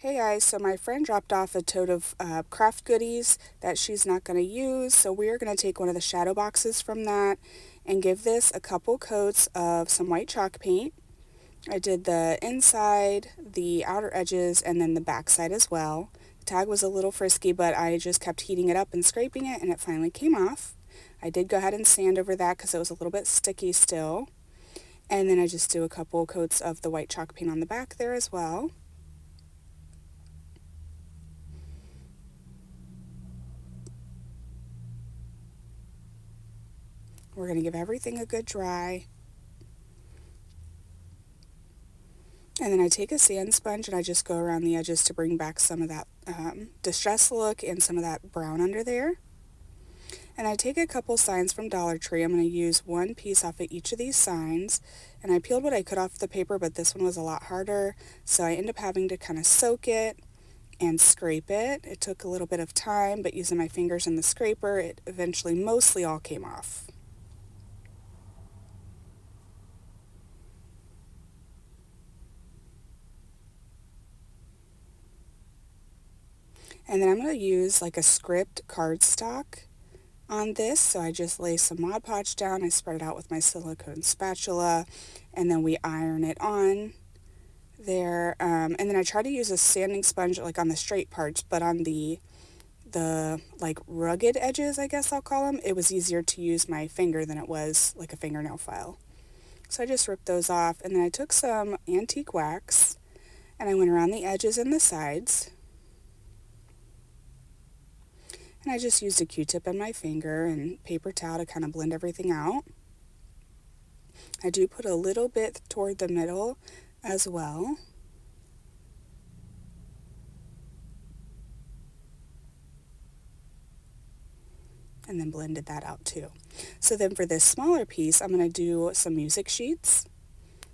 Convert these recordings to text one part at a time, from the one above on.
Hey guys, so my friend dropped off a tote of craft goodies that she's not going to use, so we're going to take one of the shadow boxes from that and give this a couple coats of some white chalk paint. I did the inside, the outer edges, and then the back side as well. The tag was a little frisky, but I just kept heating it up and scraping it, and it finally came off. I did go ahead and sand over that because it was a little bit sticky still. And then I just do a couple coats of the white chalk paint on the back there as well. We're going to give everything a good dry. And then I take a sand sponge and I just go around the edges to bring back some of that distressed look and some of that brown under there. And I take a couple signs from Dollar Tree. I'm going to use one piece off of each of these signs. And I peeled what I could off the paper, but this one was a lot harder. So I end up having to kind of soak it and scrape it. It took a little bit of time, but using my fingers in the scraper, it eventually mostly all came off. And then I'm going to use like a script cardstock on this. So I just lay some Mod Podge down, I spread it out with my silicone spatula, and then we iron it on there. And then I try to use a sanding sponge like on the straight parts, but on the like rugged edges, I guess I'll call them, it was easier to use my finger than it was like a fingernail file. So I just ripped those off, and then I took some antique wax and I went around the edges and the sides. And I just used a Q-tip and my finger and paper towel to kind of blend everything out. I do put a little bit toward the middle as well. And then blended that out too. So then for this smaller piece, I'm going to do some music sheets.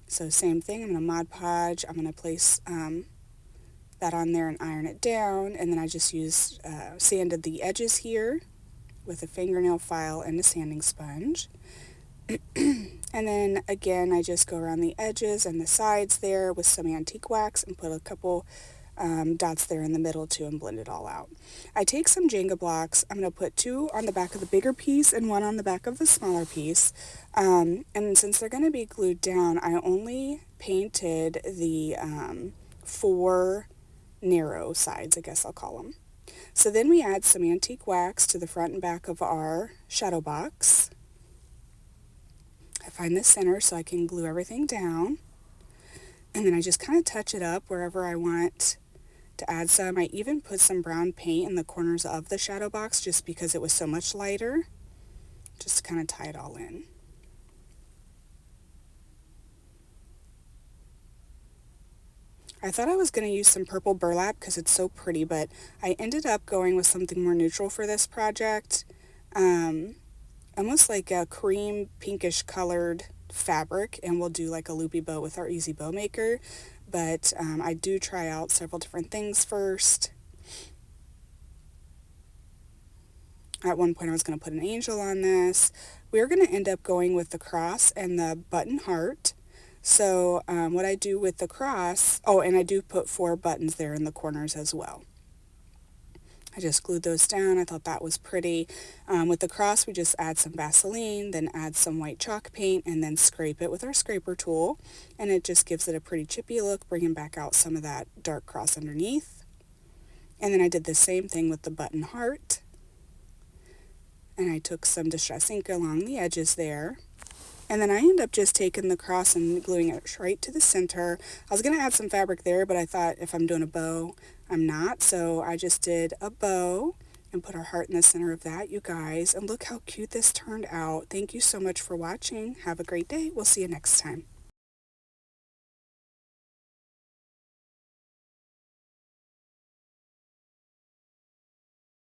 So same thing, I'm going to Mod Podge, I'm going to place that on there and iron it down, and then I just used sanded the edges here with a fingernail file and a sanding sponge. And then again I just go around the edges and the sides there with some antique wax and put a couple dots there in the middle too and blend it all out. I take some Jenga blocks, I'm going to put two on the back of the bigger piece and one on the back of the smaller piece, and since they're going to be glued down, I only painted the four narrow sides, I guess I'll call them. So then we add some antique wax to the front and back of our shadow box. I find the center so I can glue everything down, and then I just kind of touch it up wherever I want to add some. I even put some brown paint in the corners of the shadow box just because it was so much lighter, just to kind of tie it all in. I thought I was going to use some purple burlap because it's so pretty, but I ended up going with something more neutral for this project. Almost like a cream pinkish colored fabric, and we'll do like a loopy bow with our Easy Bow Maker. But I do try out several different things first. At one point I was going to put an angel on this. We're going to end up going with the cross and the button heart. So what I do with the cross, oh, and I do put 4 buttons there in the corners as well. I just glued those down. I thought that was pretty. With the cross, we just add some Vaseline, then add some white chalk paint, and then scrape it with our scraper tool. And it just gives it a pretty chippy look, bringing back out some of that dark cross underneath. And then I did the same thing with the button heart. And I took some distress ink along the edges there. And then I end up just taking the cross and gluing it right to the center. I was going to add some fabric there, but I thought if I'm doing a bow, I'm not. So I just did a bow and put our heart in the center of that, you guys. And look how cute this turned out. Thank you so much for watching. Have a great day. We'll see you next time.